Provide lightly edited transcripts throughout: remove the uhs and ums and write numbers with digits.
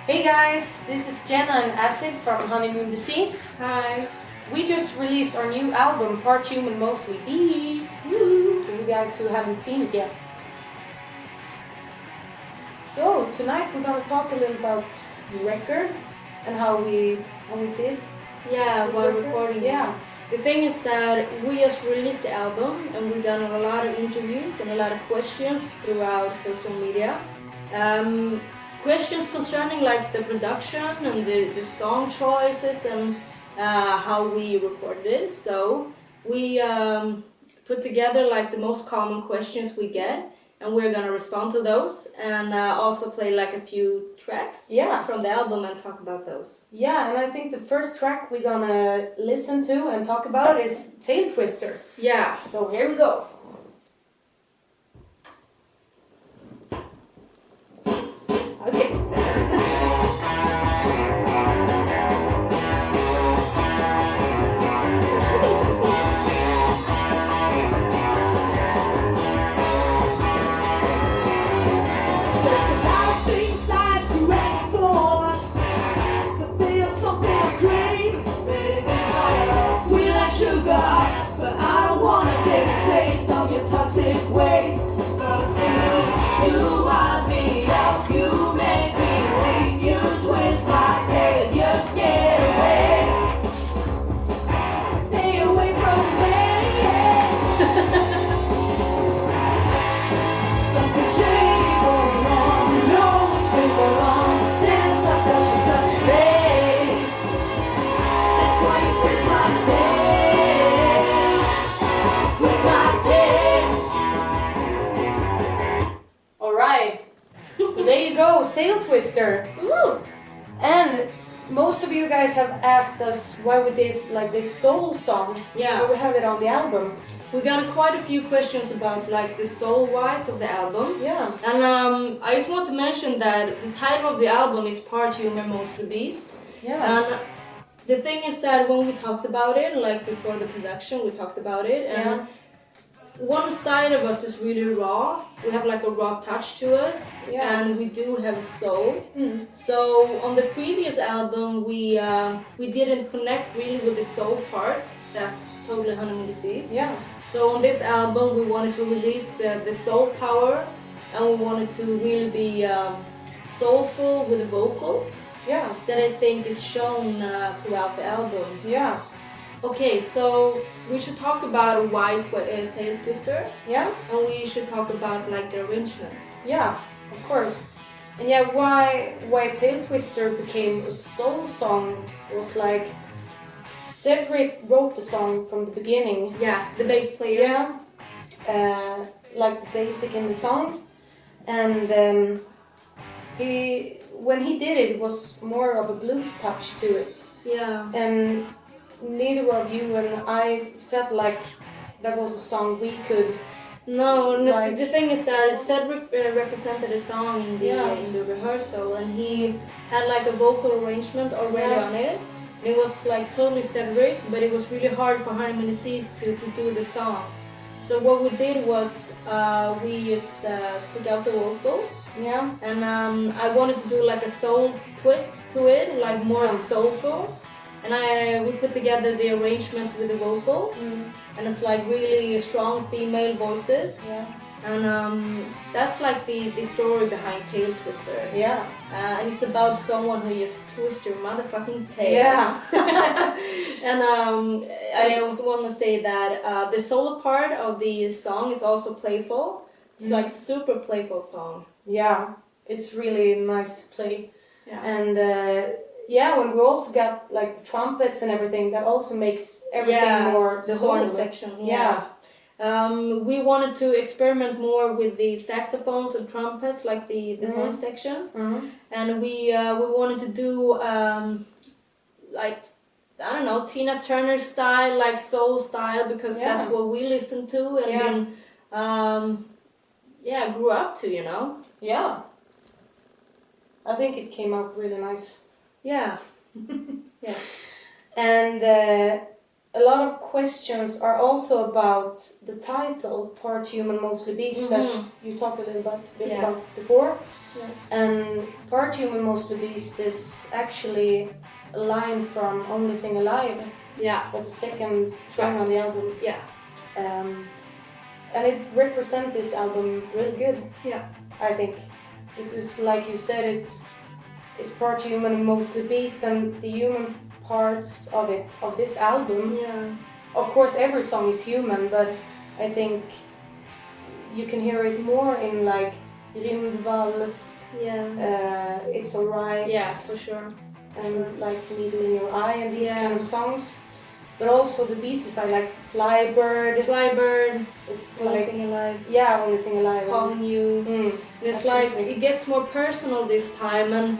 Hey guys, this is Jenna and Acid from Honeymoon Disease. Hi. We just released our new album, Part Human Mostly Beast, for you guys who haven't seen it yet. So tonight we're gonna talk a little about the record and how we did. Yeah, while recording. Yeah. The thing is that we just released the album and we've done a lot of interviews and a lot of questions throughout social media. Questions concerning like the production and the song choices and how we recorded it. So we put together like the most common questions we get, and we're gonna respond to those and also play like a few tracks from the album and talk about those. Yeah, and I think the first track we're gonna listen to and talk about is Tail Twister. Yeah. So here we go. Okay. But I don't wanna take a taste of your toxic waste. You wind me up, you make me weak, you twist my tail, just get away. Stay away from me. Something shady going on, you know it's been so long since I felt you touch me. That's why you twist my tail. Twist my tail. Alright, so there you go, Tail Twister. Ooh. And most of you guys have asked us why we did like this soul song. Yeah. But we have it on the album. We got quite a few questions about like the soul-wise of the album. Yeah. And I just want to mention that the title of the album is Part Human, Mostly Beast. Yeah. And the thing is that when we talked about it, like before the production, we talked about it, and one side of us is really raw. We have like a raw touch to us, and we do have a soul. So on the previous album, we didn't connect really with the soul part. That's totally Honeymoon Disease. Yeah. So on this album, we wanted to release the soul power, and we wanted to really be soulful with the vocals. Yeah. That I think is shown throughout the album. Yeah. Okay, so we should talk about why Tail Twister, Yeah. and we should talk about like the arrangements. Yeah. Of course. And yeah, why Tail Twister became a soul song was like Cedric wrote the song from the beginning. Yeah, the bass player. Yeah. Like the basic in the song, and when he did it was more of a blues touch to it. Yeah. And neither of you and I felt like that was a song we could. No, Like- the thing is that Cedric represented a song in Yeah. in the rehearsal, and he had like a vocal arrangement already Yeah. on it. It was like totally Cedric, but it was really hard for Honeymoon Disease to do the song. So what we did was we just took out the vocals, Yeah. and I wanted to do like a soul twist to it, like more soulful. And we put together the arrangement with the vocals, and it's like really strong female voices. Yeah. And that's like the story behind Tail Twister. Yeah. And it's about someone who just twists your motherfucking tail. Yeah. And I also want to say that the solo part of the song is also playful. It's like super playful song. Yeah. It's really nice to play. Yeah. And yeah, when we also got like the trumpets and everything, that also makes everything more the soul. horn section. Yeah. We wanted to experiment more with the saxophones and trumpets, like the horn sections, and we wanted to do like, I don't know, Tina Turner style, like soul style, because that's what we listened to and grew up to, you know. Yeah. I think it came out really nice. Yeah. Yeah. And a lot of questions are also about the title, Part Human, Mostly Beast, that you talked a little bit about before. Yes. And Part Human, Mostly Beast is actually a line from Only Thing Alive. Yeah. That's the second song on the album. Yeah. And it represents this album really good. Yeah. I think. It's like you said, it's part human and mostly beast, and the human parts of this album. Yeah. Of course, every song is human, but I think you can hear it more in like Rindvals, It's Alright. Yeah, for sure. And like Needle in Your Eye and these kind of songs. But also the beasties are like Flybird. It's Only like Thing Alive. Yeah, Only Thing Alive. Calling You. It's like it gets more personal this time, and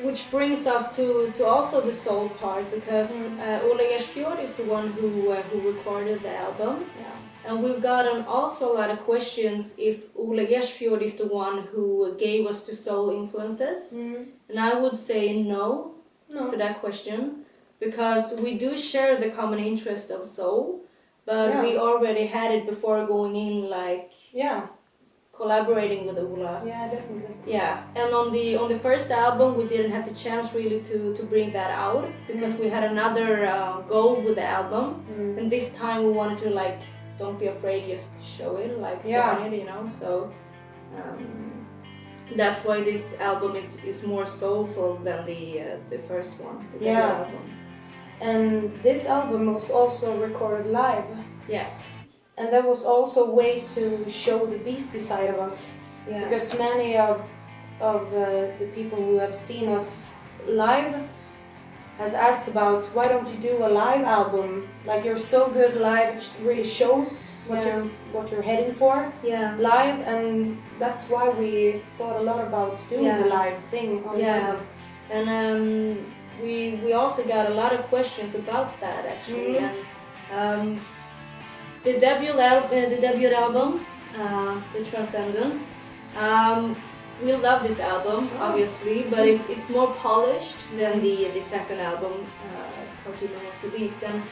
which brings us to also the soul part, because Ola Gjersfjord is the one who recorded the album. Yeah. And we've gotten also a lot of questions if Ola Gjersfjord is the one who gave us the soul influences. And I would say no to that question, because we do share the common interest of soul, but we already had it before going in, like collaborating with Ola. Yeah, definitely. Yeah, and on the first album we didn't have the chance really to bring that out, because we had another goal with the album, and this time we wanted to like don't be afraid, just to show it, like find it, you know. So that's why this album is more soulful than the first one, the debut album. And this album was also recorded live. Yes. And that was also a way to show the beastie side of us. Yeah. Because many of the people who have seen us live has asked about, why don't you do a live album? Like, you're so good live, it really shows what you're heading for live, and that's why we thought a lot about doing the live thing on the album. And we also got a lot of questions about that actually. And the debut album, The Transcendence. We love this album, obviously, but it's more polished than the second album, Cartoon of the Beast. And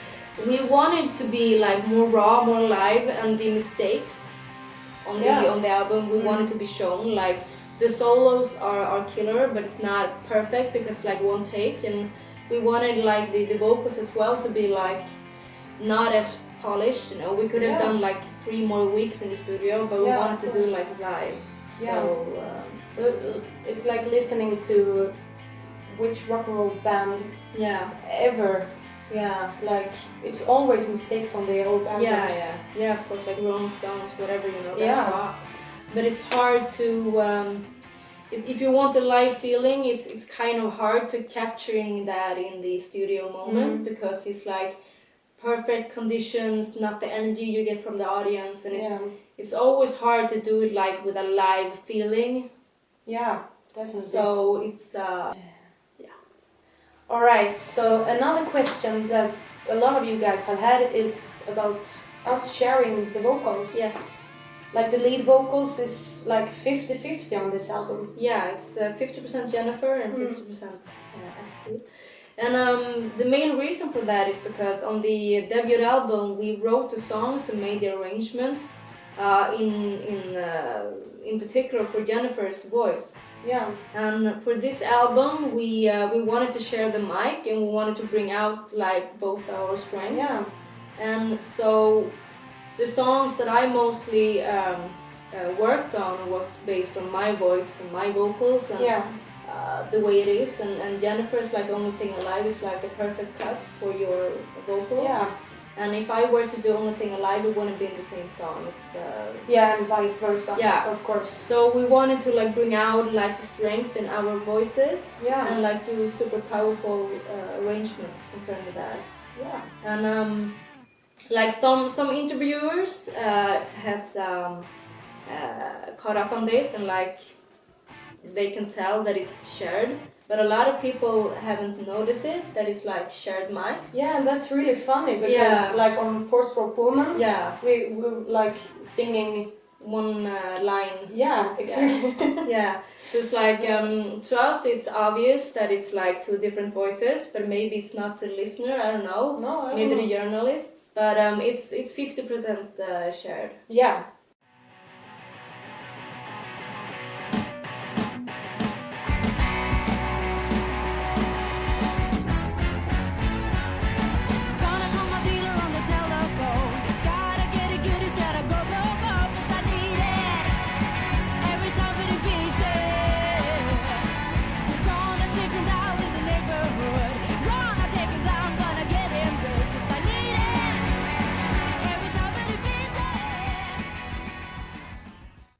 we wanted to be like more raw, more live, and the mistakes on the album we wanted to be shown. Like, the solos are killer, but it's not perfect because like one take, and we wanted like the vocals as well to be like not as polished, you know. We could have done like 3 more weeks in the studio, but we wanted to do like live. So it's like listening to which rock and roll band ever. Yeah. Like, it's always mistakes on the old albums. Yeah, of course, like Rolling Stones, whatever, you know, that's rock. But it's hard to if you want the live feeling, it's kind of hard to capturing that in the studio moment, because it's like perfect conditions, not the energy you get from the audience, and it's always hard to do it like with a live feeling. Yeah, definitely. So it's All right. So another question that a lot of you guys have had is about us sharing the vocals. Yes. Like, the lead vocals is like 50-50 on this album. Yeah, it's 50% Jennifer and 50% Ashley. And the main reason for that is because on the debut album we wrote the songs and made the arrangements in particular for Jennifer's voice. Yeah. And for this album we wanted to share the mic, and we wanted to bring out like both our strengths. Yeah. And so the songs that I mostly worked on was based on my voice and my vocals and the way it is, and Jennifer's like Only Thing Alive is like a perfect cut for your vocals. Yeah. And if I were to do Only Thing Alive, it wouldn't be in the same song. It's and vice versa. Yeah, of course. So we wanted to like bring out like the strength in our voices, and like do super powerful arrangements concerning that. Yeah. And like some interviewers has caught up on this, and like they can tell that it's shared, but a lot of people haven't noticed it, that it's like shared mics. Yeah, and that's really funny because like on Four Stroke Woman, we were like singing one line. Yeah, exactly. Yeah, so it's like to us it's obvious that it's like two different voices, but maybe it's not to the listener. I don't know. No, I don't Maybe know. the journalists, but it's 50% shared. Yeah,